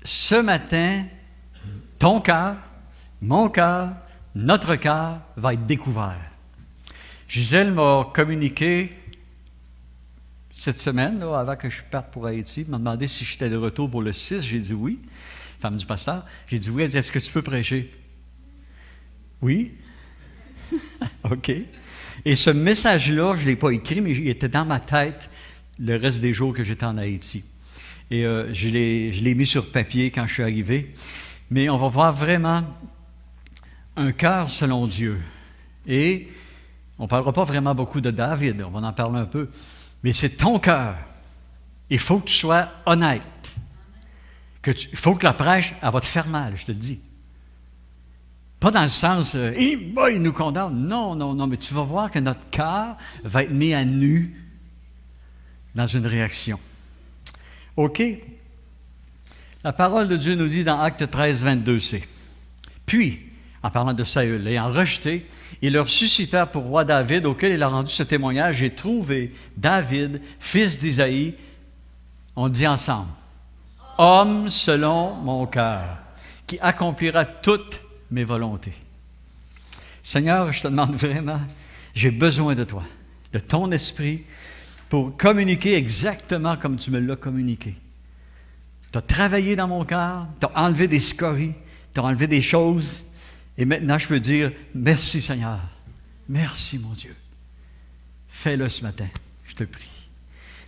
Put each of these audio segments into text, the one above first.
ce matin, ton cœur, mon cœur, notre cœur va être découvert. Gisèle m'a communiqué cette semaine, là, avant que je parte pour Haïti, m'a demandé si j'étais de retour pour le 6. J'ai dit oui. Femme du pasteur. J'ai dit oui. Elle dit, est-ce que tu peux prêcher? Oui. OK. Et ce message-là, je ne l'ai pas écrit, mais il était dans ma tête le reste des jours que j'étais en Haïti. Et je l'ai mis sur papier quand je suis arrivé. Mais on va voir vraiment un cœur selon Dieu. Et on ne parlera pas vraiment beaucoup de David, on va en parler un peu. Mais c'est ton cœur. Il faut que tu sois honnête. Il faut que la prêche, elle va te faire mal, je te le dis. Pas dans le sens, il nous condamne. Non, non, non, mais tu vas voir que notre cœur va être mis à nu dans une réaction. OK? La parole de Dieu nous dit dans Actes 13, 22c. Puis, en parlant de Saül, l'ayant rejeté, ils leur suscitèrent pour roi David, auquel il a rendu ce témoignage. J'ai trouvé David, fils d'Isaïe, on dit ensemble, homme selon mon cœur, qui accomplira toutes mes volontés. Seigneur, je te demande vraiment, j'ai besoin de toi, de ton esprit, pour communiquer exactement comme tu me l'as communiqué. Tu as travaillé dans mon cœur, tu as enlevé des scories, tu as enlevé des choses, et maintenant je peux dire, merci Seigneur, merci mon Dieu. Fais-le ce matin, je te prie.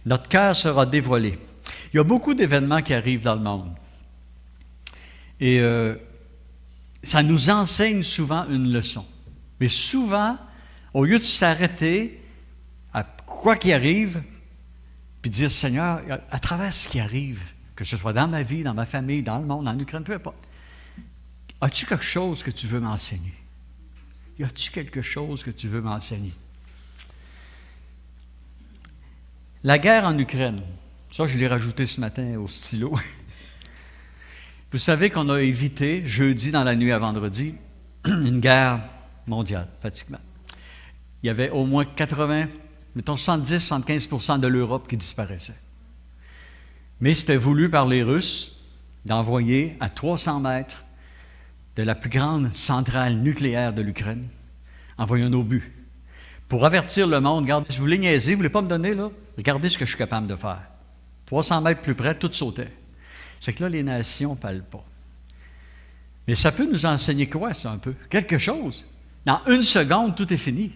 Notre cœur sera dévoilé. Il y a beaucoup d'événements qui arrivent dans le monde. Et ça nous enseigne souvent une leçon. Mais souvent, au lieu de s'arrêter à quoi qu'il arrive, puis dire, Seigneur, à travers ce qui arrive, que ce soit dans ma vie, dans ma famille, dans le monde, dans l'Ukraine, peu importe, as-tu quelque chose que tu veux m'enseigner? Y a-tu quelque chose que tu veux m'enseigner? La guerre en Ukraine, ça je l'ai rajouté ce matin au stylo. Vous savez qu'on a évité, jeudi dans la nuit à vendredi, une guerre mondiale, pratiquement. Il y avait au moins 70-75% de l'Europe qui disparaissait. Mais c'était voulu par les Russes d'envoyer à 300 mètres de la plus grande centrale nucléaire de l'Ukraine, envoyer un obus pour avertir le monde, regardez, si vous voulez niaiser, vous ne voulez pas me donner, là, regardez ce que je suis capable de faire. 300 mètres plus près, tout sautait. C'est que là, les nations ne parlent pas. Mais ça peut nous enseigner quoi, ça, un peu? Quelque chose. Dans une seconde, tout est fini.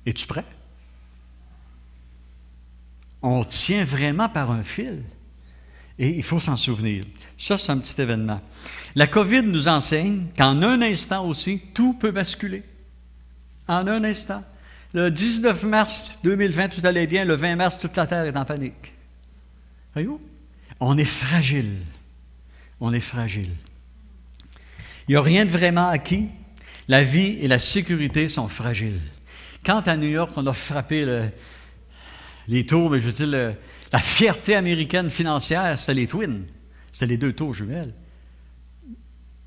Es-tu prêt? On tient vraiment par un fil. Et il faut s'en souvenir. Ça, c'est un petit événement. La COVID nous enseigne qu'en un instant aussi, tout peut basculer. En un instant. Le 19 mars 2020, tout allait bien. Le 20 mars, toute la Terre est en panique. Voyez-vous? On est fragile. On est fragile. Il n'y a rien de vraiment acquis. La vie et la sécurité sont fragiles. Quand à New York, on a frappé les tours, mais je veux dire, la fierté américaine financière, c'était les Twins. C'était les deux tours jumelles.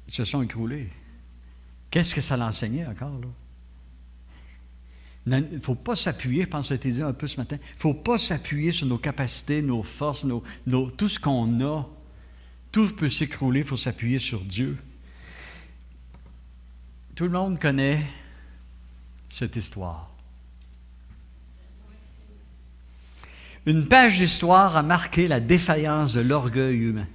Ils se sont écroulés. Qu'est-ce que ça l'enseignait encore, là? Il ne faut pas s'appuyer, je pense que ça a été dit un peu ce matin, il ne faut pas s'appuyer sur nos capacités, nos forces, tout ce qu'on a. Tout peut s'écrouler, il faut s'appuyer sur Dieu. Tout le monde connaît cette histoire. Une page d'histoire a marqué la défaillance de l'orgueil humain,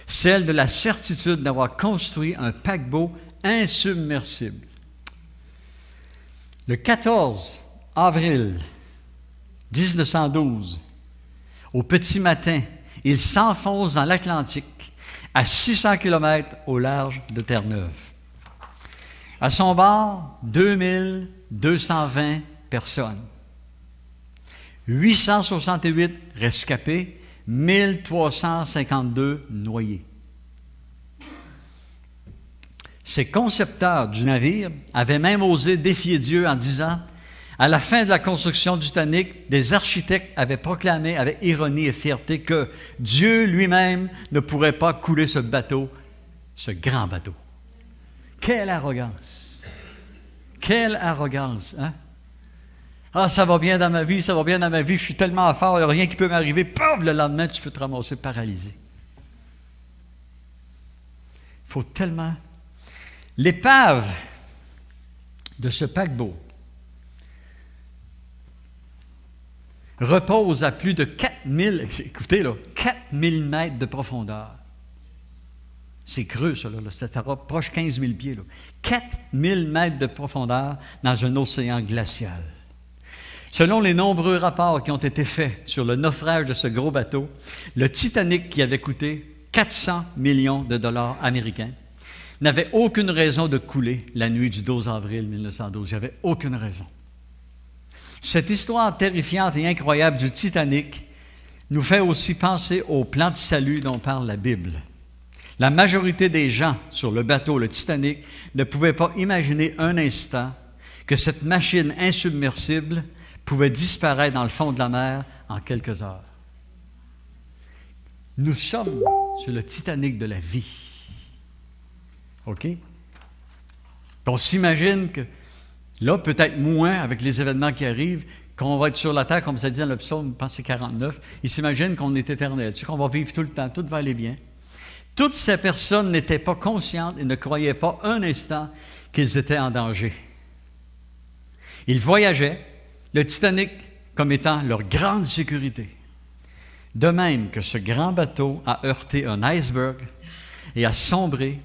celle de la certitude d'avoir construit un paquebot insubmersible. Le 14 avril 1912, au petit matin, il s'enfonce dans l'Atlantique, à 600 km au large de Terre-Neuve. À son bord, 2220 personnes. 868 rescapés, 1352 noyés. Ces concepteurs du navire avaient même osé défier Dieu en disant, à la fin de la construction du Titanic, des architectes avaient proclamé avec ironie et fierté que Dieu lui-même ne pourrait pas couler ce bateau, ce grand bateau. Quelle arrogance! Quelle arrogance, hein? Ah, ça va bien dans ma vie, ça va bien dans ma vie, je suis tellement fort, il n'y a rien qui peut m'arriver. Pouf, le lendemain, tu peux te ramasser paralysé. faut tellement... L'épave de ce paquebot repose à plus de 4000, écoutez là, 4000 mètres de profondeur. C'est creux, ça, là, ça rapproche 15 000 pieds. Là. 4000 mètres de profondeur dans un océan glacial. Selon les nombreux rapports qui ont été faits sur le naufrage de ce gros bateau, le Titanic, qui avait coûté 400 millions de dollars américains, n'avait aucune raison de couler la nuit du 12 avril 1912. Il n'y avait aucune raison. Cette histoire terrifiante et incroyable du Titanic nous fait aussi penser au plan de salut dont parle la Bible. La majorité des gens sur le bateau, le Titanic, ne pouvaient pas imaginer un instant que cette machine insubmersible pouvait disparaître dans le fond de la mer en quelques heures. Nous sommes sur le Titanic de la vie. OK? On s'imagine que, là, peut-être moins avec les événements qui arrivent, qu'on va être sur la terre, comme ça dit dans le psaume, je pense que c'est 49, ils s'imaginent qu'on est éternel, tu sais, qu'on va vivre tout le temps, tout va aller bien. Toutes ces personnes n'étaient pas conscientes et ne croyaient pas un instant qu'ils étaient en danger. Ils voyageaient, le Titanic comme étant leur grande sécurité. De même que ce grand bateau a heurté un iceberg et a sombré,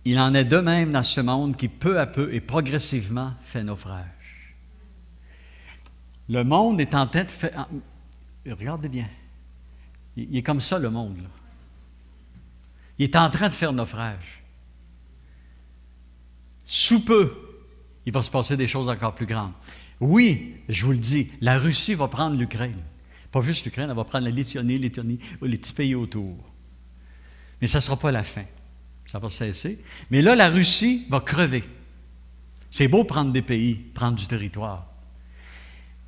il en est de même dans ce monde qui peu à peu et progressivement fait naufrage. Le monde est en train de faire... Regardez bien. Il est comme ça, le monde, là. Il est en train de faire naufrage. Sous peu, il va se passer des choses encore plus grandes. Oui, je vous le dis, la Russie va prendre l'Ukraine. Pas juste l'Ukraine, elle va prendre la Lettonie, les petits pays autour. Mais ça ne sera pas la fin. Ça va cesser. Mais là, la Russie va crever. C'est beau prendre des pays, prendre du territoire.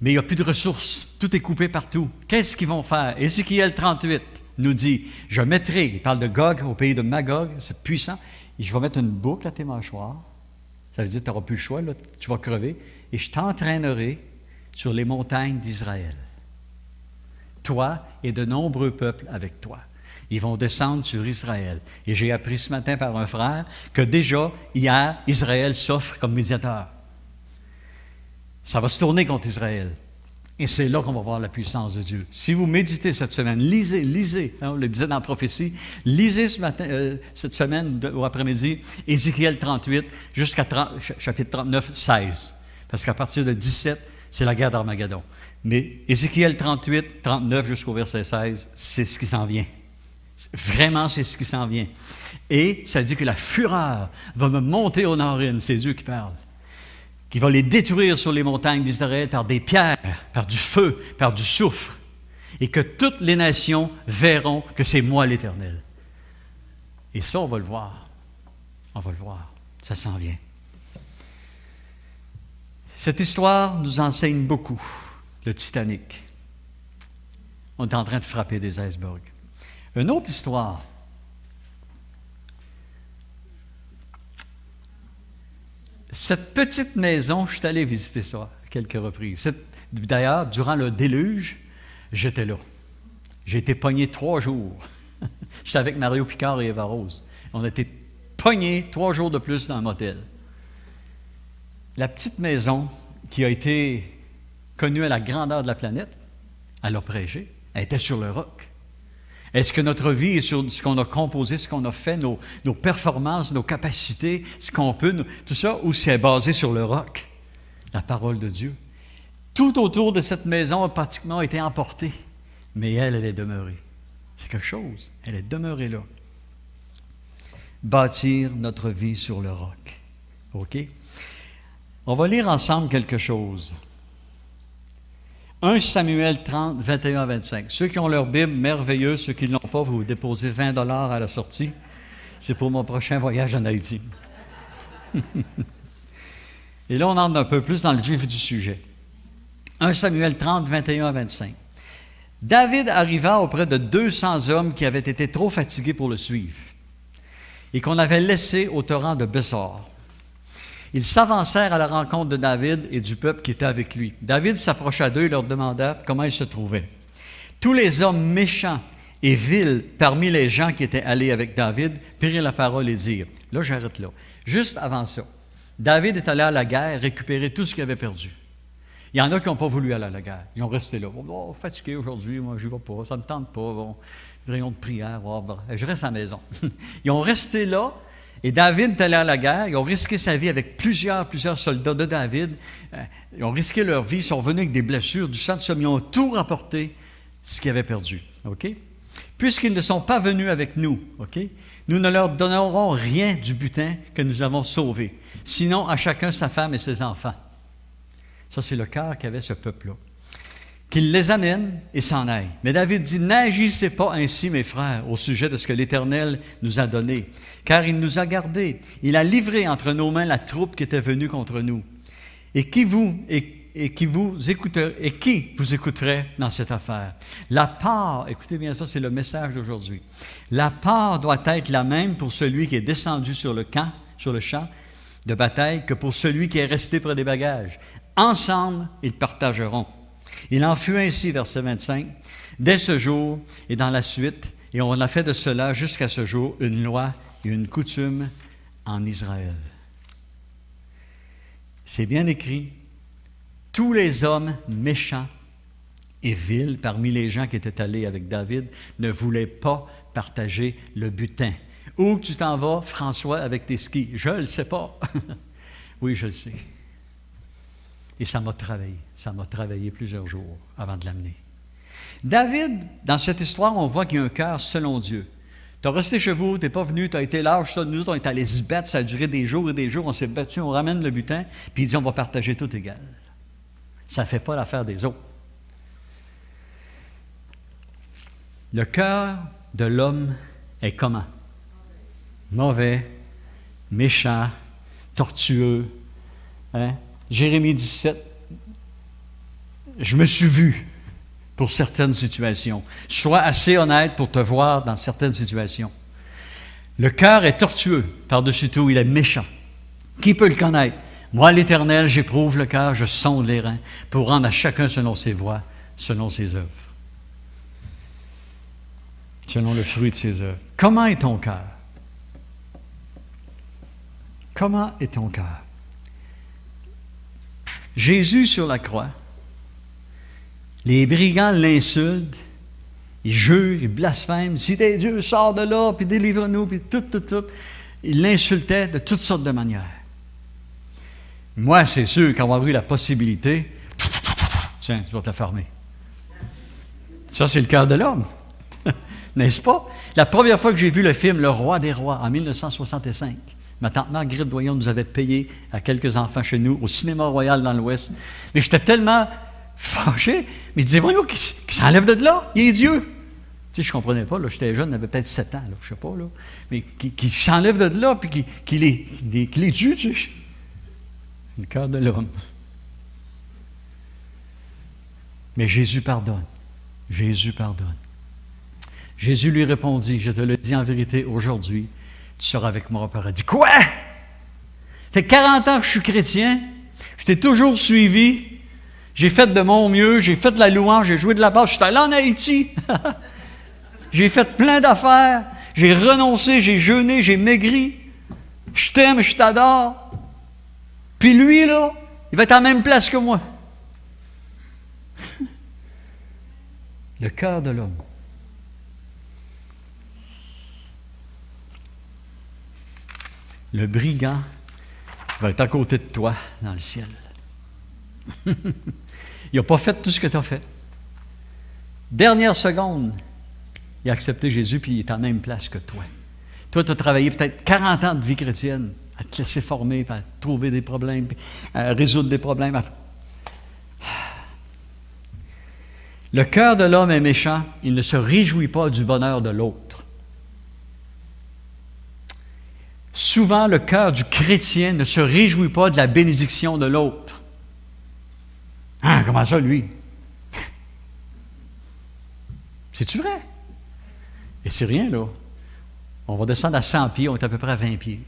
Mais il n'y a plus de ressources. Tout est coupé partout. Qu'est-ce qu'ils vont faire? Ézéchiel 38 nous dit, je mettrai, il parle de Gog, au pays de Magog, c'est puissant, et je vais mettre une boucle à tes mâchoires. Ça veut dire que tu n'auras plus le choix, là, tu vas crever, et je t'entraînerai sur les montagnes d'Israël. Toi et de nombreux peuples avec toi. Ils vont descendre sur Israël. Et j'ai appris ce matin par un frère que déjà, hier, Israël s'offre comme médiateur. Ça va se tourner contre Israël. Et c'est là qu'on va voir la puissance de Dieu. Si vous méditez cette semaine, lisez, hein, on le disait dans la prophétie, lisez ce matin, cette semaine ou après-midi, Ézéchiel 38 jusqu'à chapitre 39, 16. Parce qu'à partir de 17, c'est la guerre d'Armageddon. Mais Ézéchiel 38, 39 jusqu'au verset 16, c'est ce qui s'en vient. Vraiment, c'est ce qui s'en vient. Et ça dit que la fureur va me monter aux narines, c'est Dieu qui parle, qui va les détruire sur les montagnes d'Israël par des pierres, par du feu, par du soufre, et que toutes les nations verront que c'est moi l'Éternel. Et ça, on va le voir. On va le voir. Ça s'en vient. Cette histoire nous enseigne beaucoup, le Titanic. On est en train de frapper des icebergs. Une autre histoire. Cette petite maison, je suis allé visiter ça à quelques reprises. D'ailleurs, durant le déluge, j'étais là. J'ai été pogné 3 jours. J'étais avec Mario Picard et Eva Rose. On a été pognés 3 jours de plus dans un motel. La petite maison qui a été connue à la grandeur de la planète, elle a prêché, elle était sur le roc. Est-ce que notre vie est sur ce qu'on a composé, ce qu'on a fait, nos performances, nos capacités, ce qu'on peut, tout ça, ou c'est basé sur le roc, la parole de Dieu? Tout autour de cette maison a pratiquement été emporté, mais elle est demeurée. C'est quelque chose, elle est demeurée là. Bâtir notre vie sur le roc. OK? On va lire ensemble quelque chose. 1 Samuel 30, 21 à 25. Ceux qui ont leur Bible, merveilleux. Ceux qui ne l'ont pas, vous déposez 20 $ à la sortie. C'est pour mon prochain voyage en Haïti. Et là, on entre un peu plus dans le vif du sujet. 1 Samuel 30, 21 à 25. David arriva auprès de 200 hommes qui avaient été trop fatigués pour le suivre et qu'on avait laissés au torrent de Bessor. Ils s'avancèrent à la rencontre de David et du peuple qui était avec lui. David s'approcha d'eux et leur demanda comment ils se trouvaient. Tous les hommes méchants et vils parmi les gens qui étaient allés avec David prirent la parole et dirent. Là, j'arrête là. Juste avant ça, David est allé à la guerre récupérer tout ce qu'il avait perdu. Il y en a qui n'ont pas voulu aller à la guerre. Ils ont resté là. Oh, fatigué aujourd'hui, moi, je n'y vais pas, ça ne me tente pas. Bon, réunion de prière, oh, bon, je reste à la maison. Ils ont resté là, et David est allé à la guerre. Ils ont risqué sa vie avec plusieurs soldats de David. Ils ont risqué leur vie, ils sont venus avec des blessures, du sang de somme. Ils ont tout rapporté, ce qu'ils avaient perdu. OK? Puisqu'ils ne sont pas venus avec nous, OK? Nous ne leur donnerons rien du butin que nous avons sauvé, sinon à chacun sa femme et ses enfants. Ça, c'est le cœur qu'avait ce peuple-là. Qu'il les amène et s'en aille. Mais David dit, n'agissez pas ainsi, mes frères, au sujet de ce que l'Éternel nous a donné, car il nous a gardés. Il a livré entre nos mains la troupe qui était venue contre nous. Et qui vous écouterait dans cette affaire? La part, écoutez bien ça, c'est le message d'aujourd'hui. La part doit être la même pour celui qui est descendu sur le champ de bataille, que pour celui qui est resté près des bagages. Ensemble, ils partageront. Il en fut ainsi, verset 25, dès ce jour et dans la suite, et on a fait de cela jusqu'à ce jour une loi et une coutume en Israël. C'est bien écrit. Tous les hommes méchants et vils parmi les gens qui étaient allés avec David ne voulaient pas partager le butin. Où tu t'en vas, François, avec tes skis? Je ne le sais pas. Oui, je le sais. Et ça m'a travaillé plusieurs jours avant de l'amener. David, dans cette histoire, on voit qu'il y a un cœur selon Dieu. Tu as resté chez vous, tu n'es pas venu, tu as été lâche, ça, nous autres, on est allés se battre, ça a duré des jours et des jours, on s'est battu, on ramène le butin, puis il dit on va partager tout égal. Ça ne fait pas l'affaire des autres. Le cœur de l'homme est comment? Mauvais, méchant, tortueux. Hein? Jérémie 17, je me suis vu pour certaines situations. Sois assez honnête pour te voir dans certaines situations. Le cœur est tortueux, par-dessus tout, il est méchant. Qui peut le connaître? Moi, l'Éternel, j'éprouve le cœur, je sonde les reins, pour rendre à chacun selon ses voies, selon ses œuvres. Selon le fruit de ses œuvres. Comment est ton cœur? Comment est ton cœur? Jésus sur la croix, les brigands l'insultent, ils jurent, ils blasphèment. Si t'es Dieu, sors de là, puis délivre-nous, puis tout. Ils l'insultaient de toutes sortes de manières. Moi, c'est sûr qu'avoir eu la possibilité, tiens, tu vas te fermer. Ça, c'est le cœur de l'homme. N'est-ce pas? La première fois que j'ai vu le film Le Roi des Rois, en 1965, ma tante Marguerite Doyon nous avait payé à quelques enfants chez nous, au Cinéma Royal dans l'Ouest. Mais j'étais tellement fâché, mais il disait, voyons, qu'il s'enlève de là, il est Dieu. Tu sais, je ne comprenais pas, là, j'étais jeune, j'avais peut-être 7 ans, là, je ne sais pas, là, mais qu'il s'enlève de là, puis qu'il est Dieu, tu sais. Le cœur de l'homme. Mais Jésus pardonne. Jésus pardonne. Jésus lui répondit, je te le dis en vérité, aujourd'hui, tu seras avec moi au paradis. Quoi? Ça fait 40 ans que je suis chrétien, je t'ai toujours suivi, j'ai fait de mon mieux, j'ai fait de la louange, j'ai joué de la basse, je suis allé en Haïti. J'ai fait plein d'affaires, j'ai renoncé, j'ai jeûné, j'ai maigri. Je t'aime, je t'adore. Puis lui, là, il va être à la même place que moi. Le cœur de l'homme. Le brigand va être à côté de toi dans le ciel. Il n'a pas fait tout ce que tu as fait. Dernière seconde, il a accepté Jésus, puis il est à la même place que toi. Toi, tu as travaillé peut-être 40 ans de vie chrétienne, à te laisser former, à trouver des problèmes, à résoudre des problèmes. Le cœur de l'homme est méchant, il ne se réjouit pas du bonheur de l'autre. Souvent, le cœur du chrétien ne se réjouit pas de la bénédiction de l'autre. Ah, comment ça, lui? C'est-tu vrai? Et c'est rien, là. On va descendre à 100 pieds, on est à peu près à 20 pieds.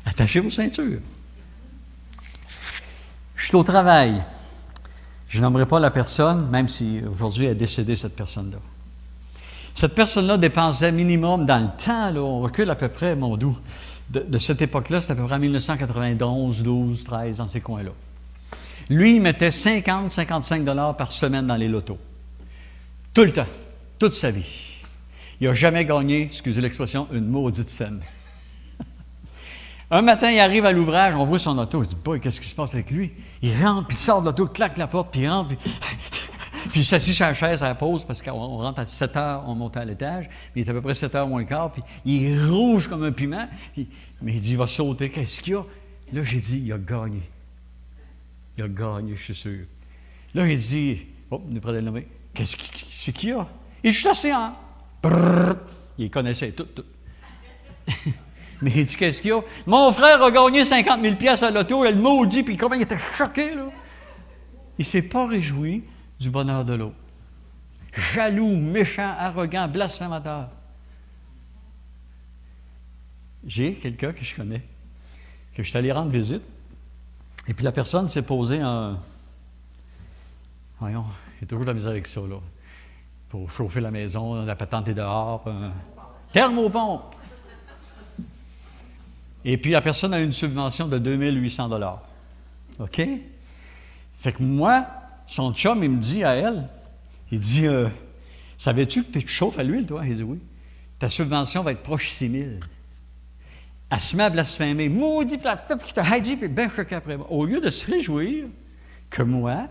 Attachez vos ceintures. Je suis au travail. Je nommerai pas la personne, même si aujourd'hui elle est décédée, cette personne-là. Cette personne-là dépensait minimum dans le temps, là, on recule à peu près, mon doux, de cette époque-là, c'était à peu près en 1991, 12, 13, dans ces coins-là. Lui, il mettait 50, 55 $ par semaine dans les lotos. Tout le temps, toute sa vie. Il n'a jamais gagné, excusez l'expression, une maudite scène. Un matin, il arrive à l'ouvrage, on voit son auto, il se dit, boy, qu'est-ce qui se passe avec lui? Il rentre, puis il sort de l'auto, claque la porte, puis il rentre, puis il s'assit sur la chaise à la pause, parce qu'on rentre à 7 heures, on monte à l'étage, puis il est à peu près 7 heures moins quart, puis il est rouge comme un piment, mais il dit, il va sauter, qu'est-ce qu'il y a? Là, j'ai dit, il a gagné. Il a gagné, je suis sûr. Là, il dit, oh, nous prenons le nommer, c'est qu'il y a? Il est juste assis en... Brrr. Il connaissait tout. Mais il dit, qu'est-ce qu'il y a? Mon frère a gagné 50 000 $ à l'auto, elle maudit, puis comment il était choqué, là. Il ne s'est pas réjoui du bonheur de l'autre. Jaloux, méchant, arrogant, blasphémateur. J'ai quelqu'un que je connais, que je suis allé rendre visite, et puis la personne s'est posée un... Voyons, il y a toujours de la misère avec ça, là. Pour chauffer la maison, la patente est dehors, un thermopompe. Et puis, la personne a une subvention de 2800 $. OK? Fait que moi, son chum, il me dit à elle, il dit, savais-tu que tu chauffes à l'huile, toi? Il dit, oui. Ta subvention va être proche 6 000. Elle se met à blasphémer. Maudit, puis qui t'a dit, puis bien choqué après moi. Au lieu de se réjouir que moi,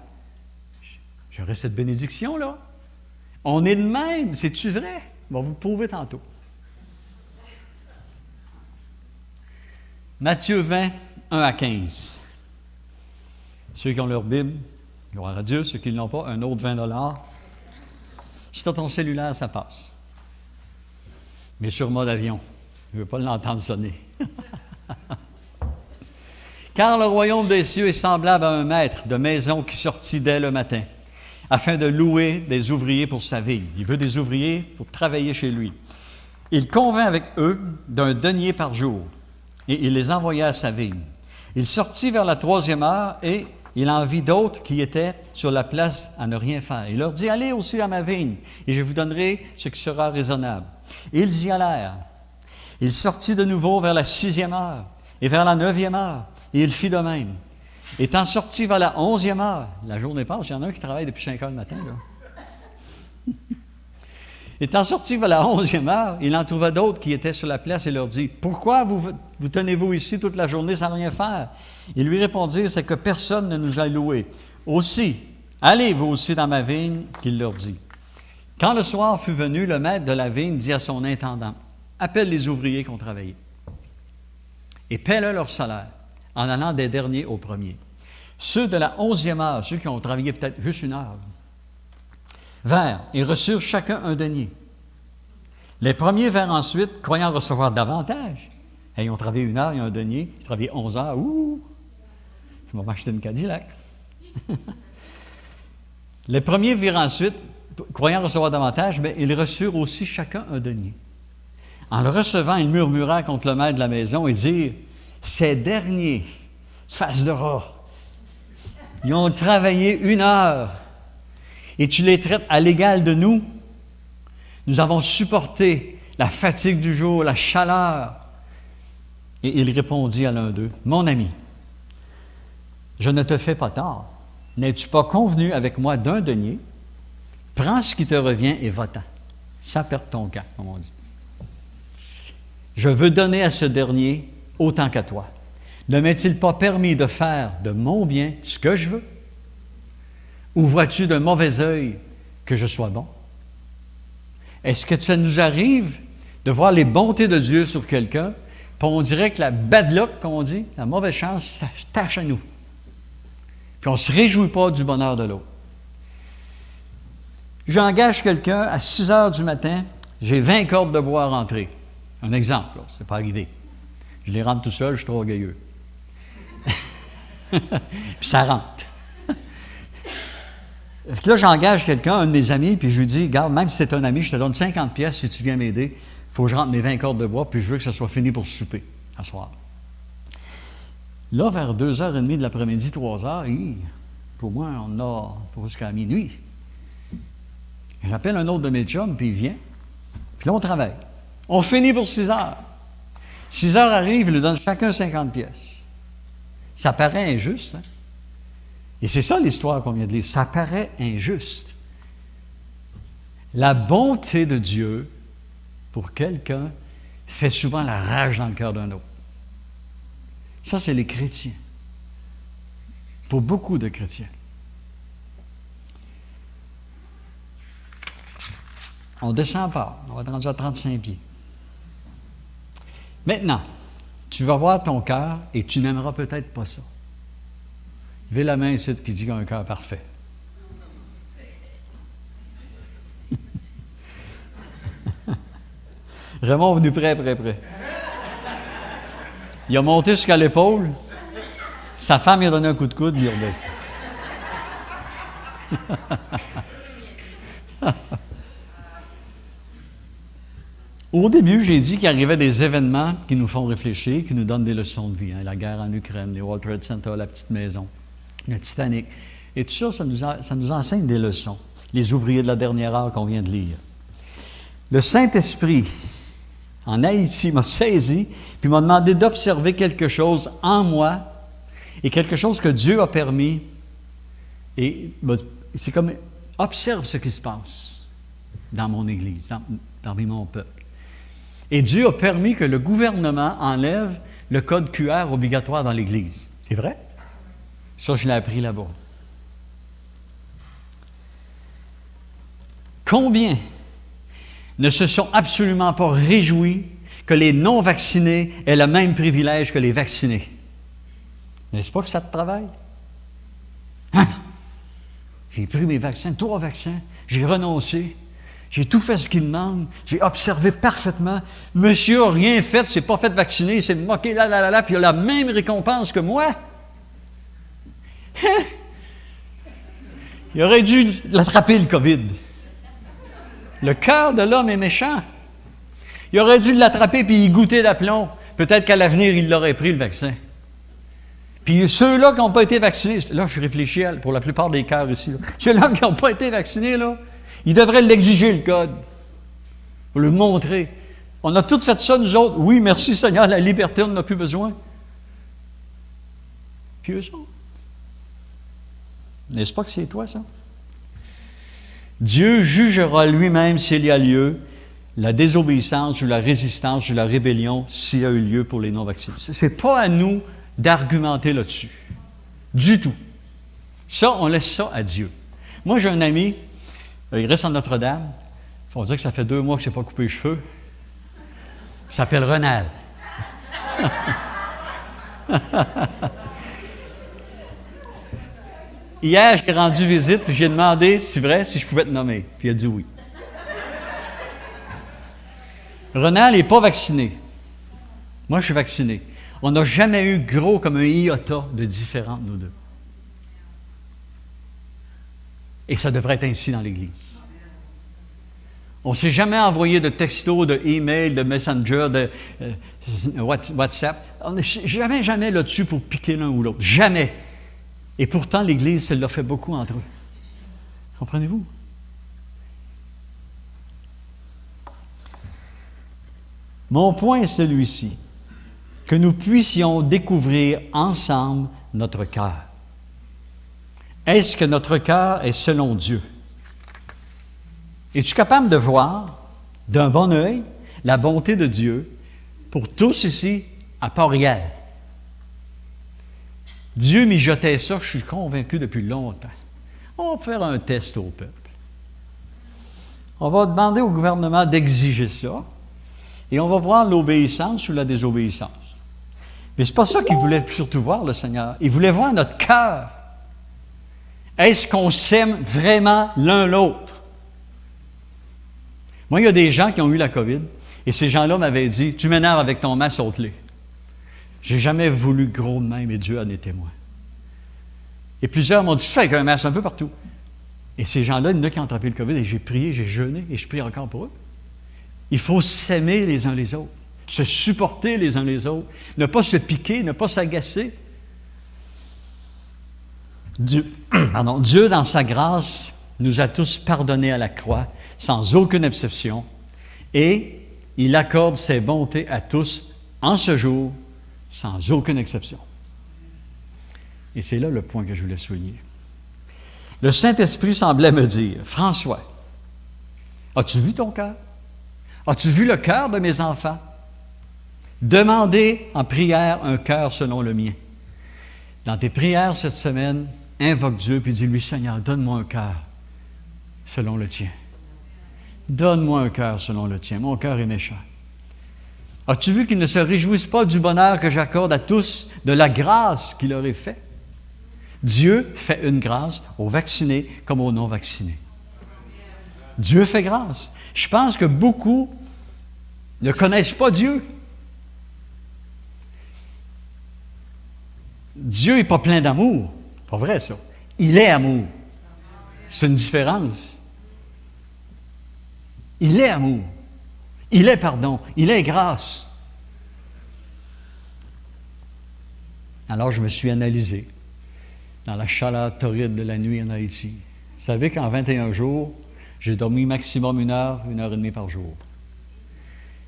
j'aurais cette bénédiction-là. On est de même. C'est-tu vrai? On va vous le prouver tantôt. Matthieu 20, 1 à 15. Ceux qui ont leur Bible, gloire à Dieu. Ceux qui ne l'ont pas, un autre 20 $. Si tu as ton cellulaire, ça passe. Mais sur mode avion. Je ne veux pas l'entendre sonner. Car le royaume des cieux est semblable à un maître de maison qui sortit dès le matin, afin de louer des ouvriers pour sa vigne. Il veut des ouvriers pour travailler chez lui. Il convint avec eux d'un denier par jour. Et il les envoya à sa vigne. Il sortit vers la 3e heure et il en vit d'autres qui étaient sur la place à ne rien faire. Il leur dit, allez aussi à ma vigne et je vous donnerai ce qui sera raisonnable. Et ils y allèrent. Il sortit de nouveau vers la 6e heure et vers la 9e heure et il fit de même. Étant sorti vers la 11e heure, la journée passe, il y en a un qui travaille depuis 5 heures le matin, là. Étant sorti vers la 11e heure, il en trouva d'autres qui étaient sur la place et leur dit, « Pourquoi vous tenez-vous ici toute la journée sans rien faire? » Ils lui répondirent, « C'est que personne ne nous a loués. Aussi, allez vous aussi dans ma vigne, qu'il leur dit. » Quand le soir fut venu, le maître de la vigne dit à son intendant, « Appelle les ouvriers qui ont travaillé et paie-leur leur salaire, en allant des derniers aux premiers. » Ceux de la 11e heure, ceux qui ont travaillé peut-être juste 1 heure, vinrent et reçurent chacun un denier. Les premiers vinrent ensuite, croyant recevoir davantage. Et ils ont travaillé 1 heure, ils ont un denier. Ils ont travaillé 11 heures. Ouh! Je vais m'acheter une Cadillac. Les premiers virent ensuite, croyant recevoir davantage, mais ils reçurent aussi chacun un denier. En le recevant, ils murmurèrent contre le maître de la maison et dirent, « Ces derniers, face de rat, ils ont travaillé 1 heure. Et tu les traites à l'égal de nous. Nous avons supporté la fatigue du jour, la chaleur. » Et il répondit à l'un d'eux, « Mon ami, je ne te fais pas tort. N'es-tu pas convenu avec moi d'un denier? Prends ce qui te revient et va-t'en. Sans perdre ton camp, comme on dit. Je veux donner à ce dernier autant qu'à toi. Ne m'est-il pas permis de faire de mon bien ce que je veux? Ou vois-tu d'un mauvais œil que je sois bon? Est-ce que ça nous arrive de voir les bontés de Dieu sur quelqu'un, puis on dirait que la bad luck, comme on dit, la mauvaise chance, ça se tâche à nous. Puis on ne se réjouit pas du bonheur de l'autre. J'engage quelqu'un à 6 heures du matin, j'ai 20 cordes de bois à rentrer. Un exemple, ce n'est pas arrivé. Je les rentre tout seul, je suis trop orgueilleux. Puis ça rentre. Là, j'engage quelqu'un, un de mes amis, puis je lui dis, regarde, même si c'est un ami, je te donne 50 pièces si tu viens m'aider. Il faut que je rentre mes 20 cordes de bois, puis je veux que ça soit fini pour souper, à soir. Là, vers 2h30 de l'après-midi, 3h, Pour moi, on a pour jusqu'à minuit. J'appelle un autre de mes chums, puis il vient. Puis là, on travaille. On finit pour 6 heures. 6 heures arrivent, ils nous donnent chacun 50 pièces. Ça paraît injuste, hein? Et c'est ça l'histoire qu'on vient de lire. Ça paraît injuste. La bonté de Dieu, pour quelqu'un, fait souvent la rage dans le cœur d'un autre. Ça, c'est les chrétiens. Pour beaucoup de chrétiens. On descend pas. On va être rendu à 35 pieds. Maintenant, tu vas voir ton cœur et tu n'aimeras peut-être pas ça. Levez la main ici qui dit qu'il a un cœur parfait. Raymond est venu près. Il a monté jusqu'à l'épaule. Sa femme lui a donné un coup de coude, il est redescendu. Au début, j'ai dit qu'il arrivait des événements qui nous font réfléchir, qui nous donnent des leçons de vie. Hein? La guerre en Ukraine, les World Trade Center, la petite maison, le Titanic. Et tout ça, ça nous enseigne des leçons. Les ouvriers de la dernière heure qu'on vient de lire. Le Saint-Esprit, en Haïti, m'a saisi, puis m'a demandé d'observer quelque chose en moi, et quelque chose que Dieu a permis. Et c'est comme, observe ce qui se passe dans mon Église, parmi mon peuple. Et Dieu a permis que le gouvernement enlève le code QR obligatoire dans l'Église. C'est vrai? Ça, je l'ai appris là-bas. Combien ne se sont absolument pas réjouis que les non-vaccinés aient le même privilège que les vaccinés? N'est-ce pas que ça te travaille? Hein? J'ai pris mes vaccins, 3 vaccins, j'ai renoncé. J'ai tout fait ce qu'il demande. J'ai observé parfaitement. Monsieur n'a rien fait, c'est pas fait vacciner, il s'est moqué là, puis il a la même récompense que moi. Hein? Il aurait dû l'attraper, le COVID. Le cœur de l'homme est méchant. Il aurait dû l'attraper puis y goûter d'aplomb. Peut-être qu'à l'avenir, il l'aurait pris, le vaccin. Puis ceux-là qui n'ont pas été vaccinés, là, je réfléchis pour la plupart des cœurs ici, ceux-là qui n'ont pas été vaccinés, là, ils devraient l'exiger, le code, pour le montrer. On a tous fait ça, nous autres. Oui, merci Seigneur, la liberté, on n'en a plus besoin. Puis eux autres. N'est-ce pas que c'est toi, ça? Dieu jugera lui-même s'il y a lieu, la désobéissance ou la résistance ou la rébellion s'il y a eu lieu pour les non-vaccinés. Ce n'est pas à nous d'argumenter là-dessus. Du tout. Ça, on laisse ça à Dieu. Moi, j'ai un ami, il reste à Notre-Dame. Il faut dire que ça fait 2 mois que je n'ai pas coupé les cheveux. Il s'appelle Renal. Hier, j'ai rendu visite, puis j'ai demandé, si vrai, si je pouvais te nommer. Puis il a dit oui. Renal n'est pas vacciné. Moi, je suis vacciné. On n'a jamais eu gros comme un iota de différent entre nous deux. Et ça devrait être ainsi dans l'Église. On ne s'est jamais envoyé de textos, de emails, de messenger, de WhatsApp. On n'est jamais là-dessus pour piquer l'un ou l'autre. Jamais. Et pourtant, l'Église, elle l'a fait beaucoup entre eux. Comprenez-vous? Mon point est celui-ci. Que nous puissions découvrir ensemble notre cœur. Est-ce que notre cœur est selon Dieu? Es-tu capable de voir d'un bon œil la bonté de Dieu pour tous ici à Port-Réal? Dieu mijotait ça, je suis convaincu depuis longtemps. On va faire un test au peuple. On va demander au gouvernement d'exiger ça et on va voir l'obéissance ou la désobéissance. Mais ce n'est pas ça qu'il voulait surtout voir, le Seigneur. Il voulait voir notre cœur. Est-ce qu'on s'aime vraiment l'un l'autre? Moi, il y a des gens qui ont eu la COVID, et ces gens-là m'avaient dit, « Tu m'énerves avec ton masque, ôte-le. » J'ai jamais voulu gros de même, et Dieu en est témoin. Et plusieurs m'ont dit, « Tu fais avec un masque un peu partout. » Et ces gens-là, il y en a qui ont attrapé le COVID, et j'ai prié, j'ai jeûné, et je prie encore pour eux. Il faut s'aimer les uns les autres, se supporter les uns les autres, ne pas se piquer, ne pas s'agacer. Dieu, dans sa grâce, nous a tous pardonnés à la croix, sans aucune exception, et il accorde ses bontés à tous en ce jour, sans aucune exception. Et c'est là le point que je voulais souligner. Le Saint-Esprit semblait me dire, « François, as-tu vu ton cœur? As-tu vu le cœur de mes enfants? Demandez en prière un cœur selon le mien. » Dans tes prières cette semaine, invoque Dieu puis dis-lui, « Seigneur, donne-moi un cœur selon le tien. Donne-moi un cœur selon le tien. Mon cœur est méchant. » As-tu vu qu'ils ne se réjouissent pas du bonheur que j'accorde à tous, de la grâce qu'il leur est faite? Dieu fait une grâce aux vaccinés comme aux non-vaccinés. Dieu fait grâce. Je pense que beaucoup ne connaissent pas Dieu. Dieu n'est pas plein d'amour. Pas vrai, ça. Il est amour. C'est une différence. Il est amour. Il est pardon. Il est grâce. Alors, je me suis analysé dans la chaleur torride de la nuit en Haïti. Vous savez qu'en 21 jours, j'ai dormi maximum 1 heure, 1 heure et demie par jour.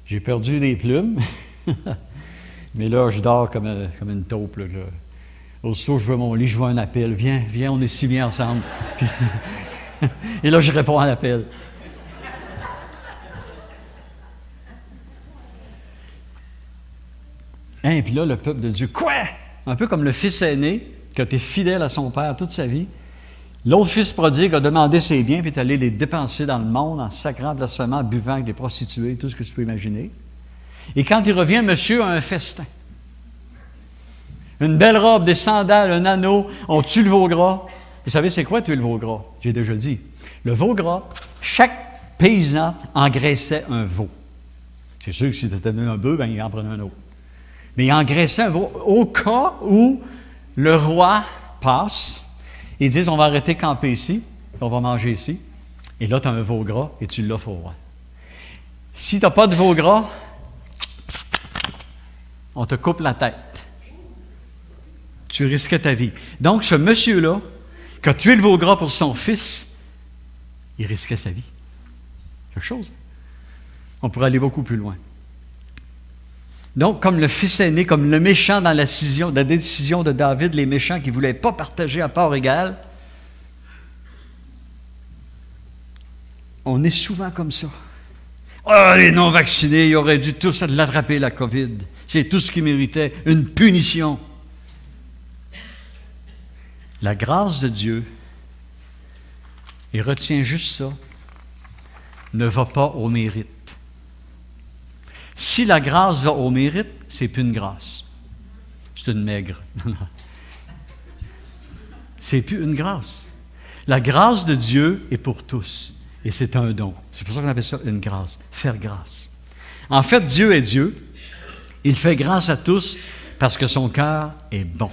J'ai perdu des plumes, mais là, je dors comme une taupe. Là. Aussitôt, je vois mon lit, je vois un appel. Viens, on est si bien ensemble. Et là, je réponds à l'appel. Et puis là, le peuple de Dieu, quoi? Un peu comme le fils aîné qui a été fidèle à son père toute sa vie. L'autre fils prodigue a demandé ses biens puis est allé les dépenser dans le monde en sacrant, blasphémant, buvant avec des prostituées, tout ce que tu peux imaginer. Et quand il revient, monsieur a un festin. Une belle robe, des sandales, un anneau, on tue le veau gras. Vous savez, c'est quoi tuer le veau gras? J'ai déjà dit. Le veau gras, chaque paysan engraissait un veau. C'est sûr que si c'était un bœuf, ben, il en prenait un autre. Mais il engraissait un veau au cas où le roi passe. Ils disent, on va arrêter de camper ici, on va manger ici. Et là, tu as un veau gras et tu l'offres au roi. Si tu n'as pas de veau gras, on te coupe la tête. Tu risquais ta vie. Donc, ce monsieur-là, qui a tué le veau gras pour son fils, il risquait sa vie. Quelque chose. On pourrait aller beaucoup plus loin. Donc, comme le fils aîné, comme le méchant dans la décision de David, les méchants qui ne voulaient pas partager à part égale, on est souvent comme ça. Ah, les non-vaccinés, ils auraient dû tous l'attraper, la COVID. C'est tout ce qu'ils méritaient, une punition. La grâce de Dieu, et retiens juste ça, ne va pas au mérite. Si la grâce va au mérite, c'est plus une grâce. C'est une maigre. C'est plus une grâce. La grâce de Dieu est pour tous. Et c'est un don. C'est pour ça qu'on appelle ça une grâce. Faire grâce. En fait, Dieu est Dieu. Il fait grâce à tous parce que son cœur est bon.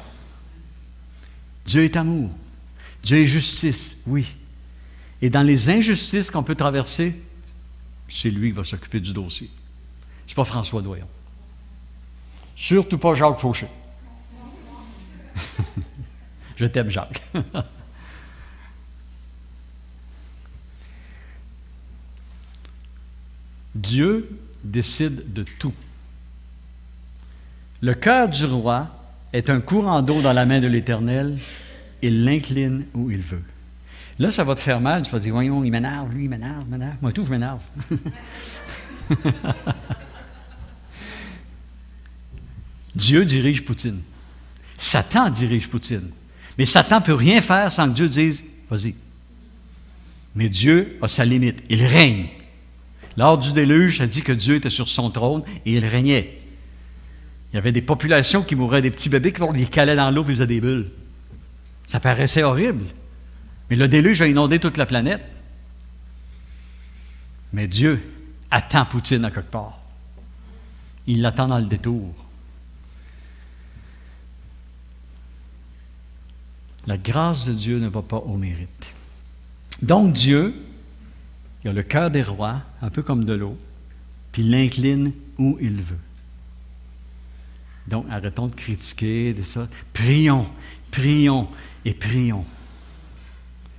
Dieu est amour. Dieu est justice, oui. Et dans les injustices qu'on peut traverser, c'est lui qui va s'occuper du dossier. C'est pas François Doyon. Surtout pas Jacques Fauché. Je t'aime, Jacques. Dieu décide de tout. Le cœur du roi est un courant d'eau dans la main de l'Éternel. Il l'incline où il veut. Là, ça va te faire mal. Tu vas dire, voyons, il m'énerve, lui, il m'énerve. Moi, tout, je m'énerve. Dieu dirige Poutine. Satan dirige Poutine. Mais Satan ne peut rien faire sans que Dieu dise, vas-y. Mais Dieu a sa limite. Il règne. Lors du déluge, ça dit que Dieu était sur son trône et il régnait. Il y avait des populations qui mouraient, des petits bébés qui les calaient dans l'eau et faisaient des bulles. Ça paraissait horrible. Mais le déluge a inondé toute la planète. Mais Dieu attend Poutine à quelque part. Il l'attend dans le détour. La grâce de Dieu ne va pas au mérite. Donc Dieu, il a le cœur des rois, un peu comme de l'eau, puis il l'incline où il veut. Donc arrêtons de critiquer, de ça. Prions, prions. et prions.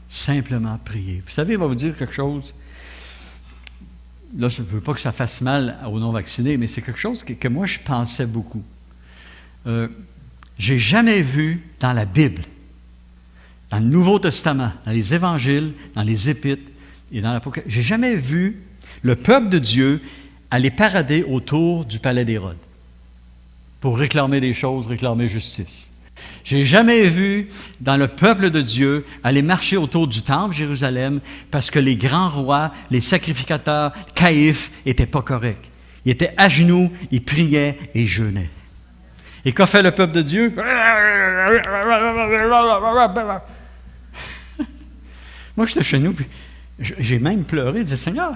Simplement prier. Vous savez, il va vous dire quelque chose. Là, je ne veux pas que ça fasse mal aux non-vaccinés, mais c'est quelque chose que moi, je pensais beaucoup. J'ai jamais vu dans la Bible, dans le Nouveau Testament, dans les Évangiles, dans les Épîtres et dans l'Apocalypse, j'ai jamais vu le peuple de Dieu aller parader autour du palais d'Hérode pour réclamer des choses, réclamer justice. J'ai jamais vu dans le peuple de Dieu aller marcher autour du temple Jérusalem parce que les grands rois, les sacrificateurs, Caïphe, n'étaient pas corrects. Ils étaient à genoux, ils priaient et jeûnaient. Et qu'a fait le peuple de Dieu? Moi, j'étais chez nous, puis j'ai même pleuré, je disais, Seigneur,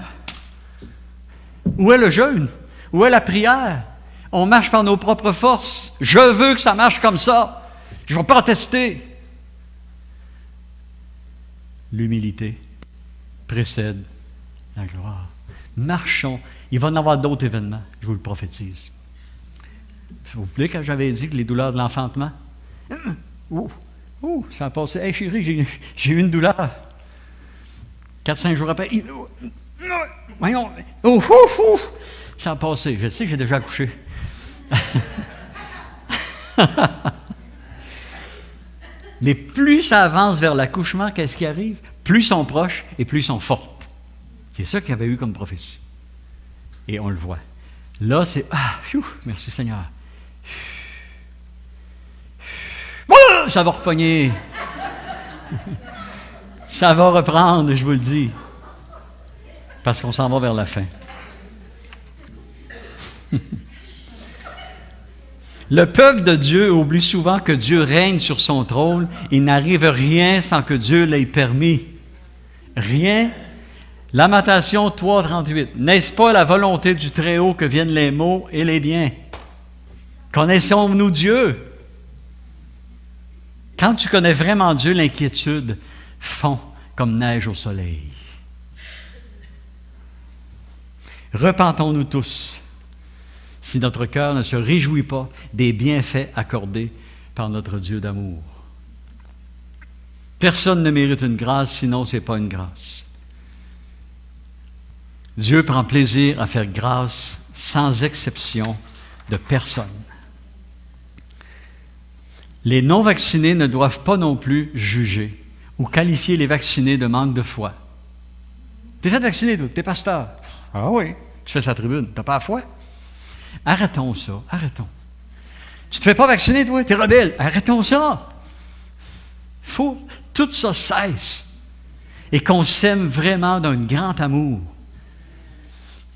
où est le jeûne? Où est la prière? On marche par nos propres forces. Je veux que ça marche comme ça. Je ne vais pas tester. L'humilité précède la gloire. Marchons. Il va y en avoir d'autres événements, je vous le prophétise. Vous vous souvenez quand j'avais dit que les douleurs de l'enfantement? Ça a passé. Hey chérie, j'ai eu une douleur. 4-5 jours après, voyons, ça a passé. Je sais que j'ai déjà accouché. Mais plus ça avance vers l'accouchement, qu'est-ce qui arrive? Plus ils sont proches et plus ils sont fortes. C'est ça qu'il y avait eu comme prophétie. Et on le voit. Là, c'est merci Seigneur. Ça va repogner. Ça va reprendre, je vous le dis. Parce qu'on s'en va vers la fin. Le peuple de Dieu oublie souvent que Dieu règne sur son trône. Il n'arrive rien sans que Dieu l'ait permis. Rien. Lamentation 3:38. N'est-ce pas la volonté du Très-Haut que viennent les maux et les biens? Connaissons-nous Dieu? Quand tu connais vraiment Dieu, l'inquiétude fond comme neige au soleil. Repentons-nous tous si notre cœur ne se réjouit pas des bienfaits accordés par notre Dieu d'amour. Personne ne mérite une grâce, sinon ce n'est pas une grâce. Dieu prend plaisir à faire grâce sans exception de personne. Les non-vaccinés ne doivent pas non plus juger ou qualifier les vaccinés de manque de foi. T'es fait vacciner, toi, t'es pasteur. Ah oui, tu fais sa tribune, t'as pas la foi? Arrêtons ça, arrêtons. Tu te fais pas vacciner, toi, t'es rebelle. Arrêtons ça. Faut, tout ça cesse. Et qu'on s'aime vraiment d'un grand amour.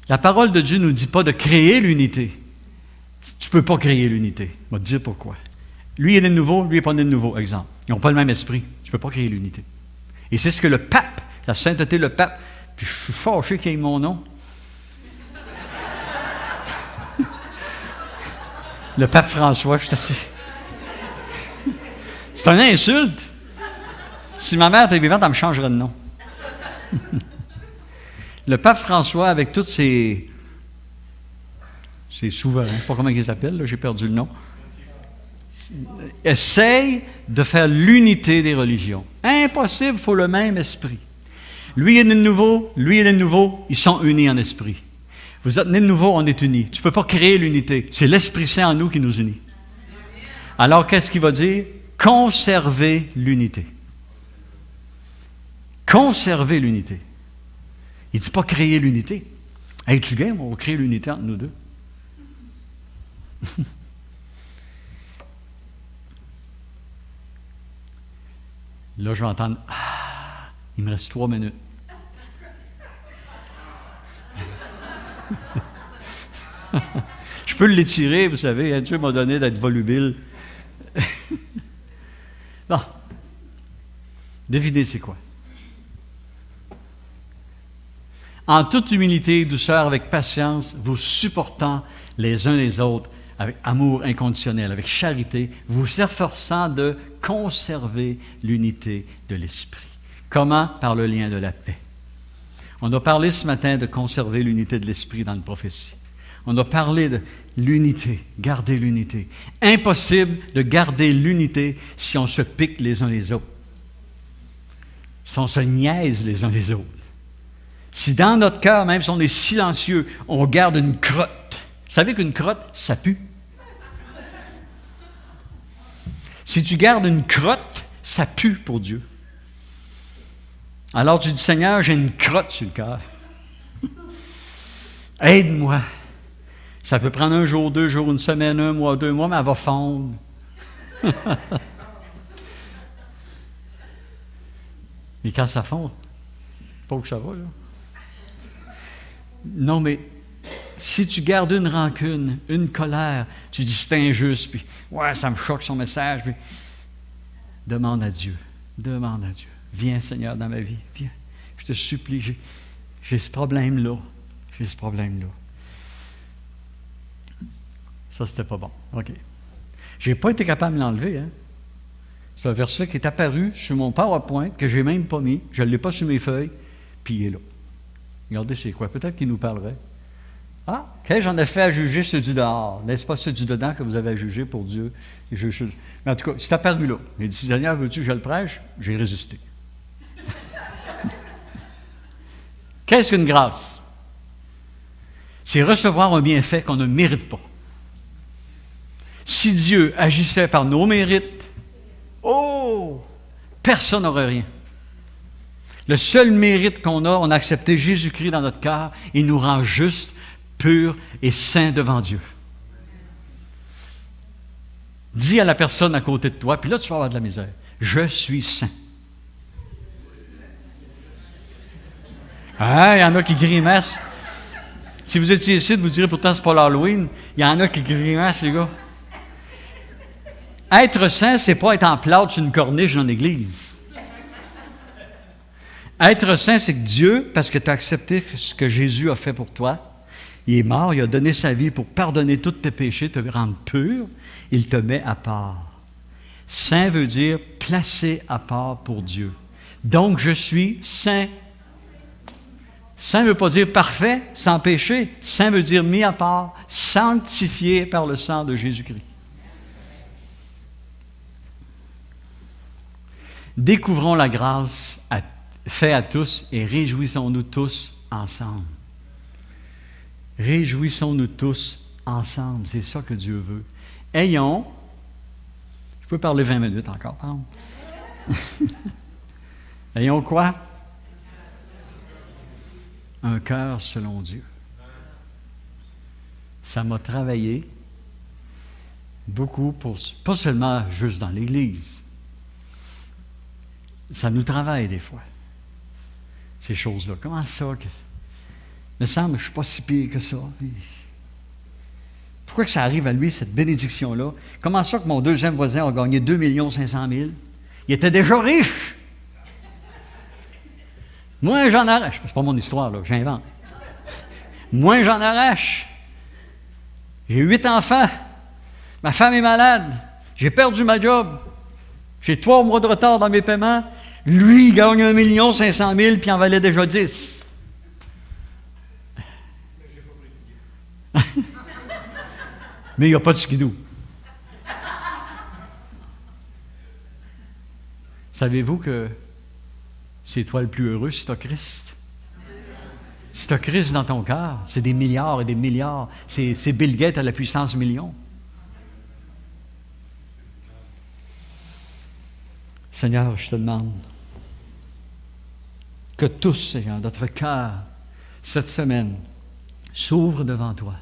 La parole de Dieu ne nous dit pas de créer l'unité. Tu ne peux pas créer l'unité. Je vais te dire pourquoi. Lui, il est né de nouveau, lui, il n'est pas né de nouveau, exemple. Ils n'ont pas le même esprit. Tu ne peux pas créer l'unité. Et c'est ce que le pape, la sainteté, le pape, puis je suis fâché qu'il ait mon nom. Le pape François, je suis c'est une insulte. Si ma mère était vivante, elle me changerait de nom. Le pape François, avec tous ses souverains, je ne sais pas comment ils s'appellent, j'ai perdu le nom, essaye de faire l'unité des religions. Impossible, il faut le même esprit. Lui est né de nouveau, lui est né de nouveau, ils sont unis en esprit. Vous êtes né de nouveau, on est unis. Tu ne peux pas créer l'unité. C'est l'Esprit Saint en nous qui nous unit. Alors, qu'est-ce qu'il va dire? Conserver l'unité. Conserver l'unité. Il ne dit pas créer l'unité. Hey, tu gagnes, on va créer l'unité entre nous deux. Là, je vais entendre « Ah, il me reste 3 minutes. » Je peux l'étirer, vous savez, Dieu m'a donné d'être volubile. Bon. Devinez c'est quoi? En toute humilité et douceur, avec patience, vous supportant les uns les autres, avec amour inconditionnel, avec charité, vous efforçant de conserver l'unité de l'esprit. Comment? Par le lien de la paix. On a parlé ce matin de conserver l'unité de l'esprit dans une prophétie. On a parlé de l'unité, garder l'unité. Impossible de garder l'unité si on se pique les uns les autres. Si on se niaise les uns les autres. Si dans notre cœur, même si on est silencieux, on garde une crotte. Vous savez qu'une crotte, ça pue. Si tu gardes une crotte, ça pue pour Dieu. Alors tu dis, Seigneur, j'ai une crotte sur le cœur. Aide-moi. Ça peut prendre un jour, 2 jours, une semaine, 1 mois, 2 mois, mais elle va fondre. Mais quand ça fond, pas que ça va, là. Non, mais si tu gardes une rancune, une colère, tu dis c'est injuste, puis ouais, ça me choque son message, puis demande à Dieu. Demande à Dieu. Viens, Seigneur, dans ma vie. Viens. Je te supplie, j'ai ce problème-là. J'ai ce problème-là. Ça, c'était pas bon. OK. Je n'ai pas été capable de l'enlever, hein. C'est un verset qui est apparu sur mon PowerPoint, que je n'ai même pas mis. Je ne l'ai pas sur mes feuilles, puis il est là. Regardez, c'est quoi? Peut-être qu'il nous parlerait. Ah, qu'ai-je en effet à juger ceux du dehors? N'est-ce pas ceux du dedans que vous avez à juger pour Dieu? Mais en tout cas, c'est apparu là. Il dit, Seigneur, veux-tu que je le prêche? J'ai résisté. Qu'est-ce qu'une grâce? C'est recevoir un bienfait qu'on ne mérite pas. Si Dieu agissait par nos mérites, oh, personne n'aurait rien. Le seul mérite qu'on a, on a accepté Jésus-Christ dans notre cœur, il nous rend juste, pur et saint devant Dieu. Dis à la personne à côté de toi, puis là tu vas avoir de la misère. Je suis saint. Ah, il y en a qui grimacent. Si vous étiez ici, vous direz pourtant c'est pas l'Halloween. Il y en a qui grimacent, les gars. Être saint, c'est pas être en plâtre sur une corniche dans l'église. Être saint, c'est que Dieu, parce que tu as accepté ce que Jésus a fait pour toi, il est mort, il a donné sa vie pour pardonner tous tes péchés, te rendre pur, il te met à part. Saint veut dire placé à part pour Dieu. Donc, je suis saint. Saint ne veut pas dire parfait, sans péché. Saint veut dire mis à part, sanctifié par le sang de Jésus-Christ. Découvrons la grâce faite à tous et réjouissons-nous tous ensemble. Réjouissons-nous tous ensemble. C'est ça que Dieu veut. Ayons, je peux parler 20 minutes encore, pardon. Ayons quoi? Un cœur selon Dieu. Ça m'a travaillé beaucoup, pas seulement juste dans l'Église. Ça nous travaille des fois, ces choses-là. Comment ça? Il me semble que je ne suis pas si pire que ça. Pourquoi que ça arrive à lui, cette bénédiction-là? Comment ça que mon deuxième voisin a gagné 2 500 000? Il était déjà riche! Moi, j'en arrache. C'est pas mon histoire, là, j'invente. Moi, j'en arrache. J'ai 8 enfants. Ma femme est malade. J'ai perdu ma job. J'ai 3 mois de retard dans mes paiements. Lui, il gagne 1 500 000 puis il en valait déjà 10. Mais il n'y a pas de skidoo. Savez-vous que c'est toi le plus heureux si tu as Christ? Si tu as Christ dans ton cœur, c'est des milliards et des milliards. C'est Bill Gates à la puissance million. Seigneur, je te demande que tous, Seigneur, notre cœur, cette semaine, s'ouvre devant toi.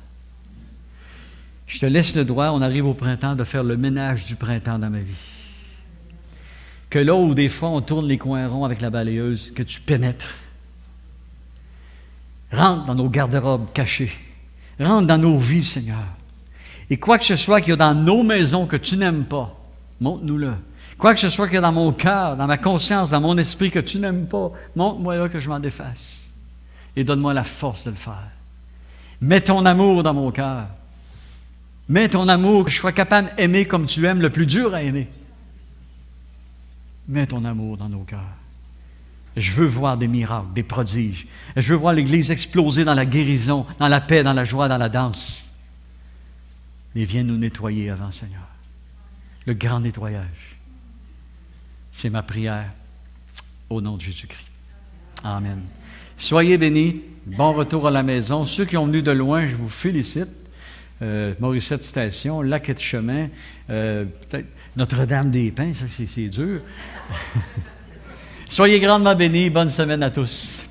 Je te laisse le droit, on arrive au printemps, de faire le ménage du printemps dans ma vie. Que là où des fois on tourne les coins ronds avec la balayeuse, que tu pénètres. Rentre dans nos garde-robes cachés. Rentre dans nos vies, Seigneur. Et quoi que ce soit qu'il y a dans nos maisons que tu n'aimes pas, montre-nous-le. Quoi que ce soit qu'il y a dans mon cœur, dans ma conscience, dans mon esprit que tu n'aimes pas, montre-moi là que je m'en défasse. Et donne-moi la force de le faire. Mets ton amour dans mon cœur. Mets ton amour, que je sois capable d'aimer comme tu aimes, le plus dur à aimer. Mets ton amour dans nos cœurs. Je veux voir des miracles, des prodiges. Je veux voir l'Église exploser dans la guérison, dans la paix, dans la joie, dans la danse. Mais viens nous nettoyer avant, Seigneur. Le grand nettoyage. C'est ma prière au nom de Jésus-Christ. Amen. Soyez bénis. Bon retour à la maison. Ceux qui ont venu de loin, je vous félicite. Morissette Station, Lac de Chemin, peut-être Notre-Dame-des-Pins, ça c'est dur. Soyez grandement bénis. Bonne semaine à tous.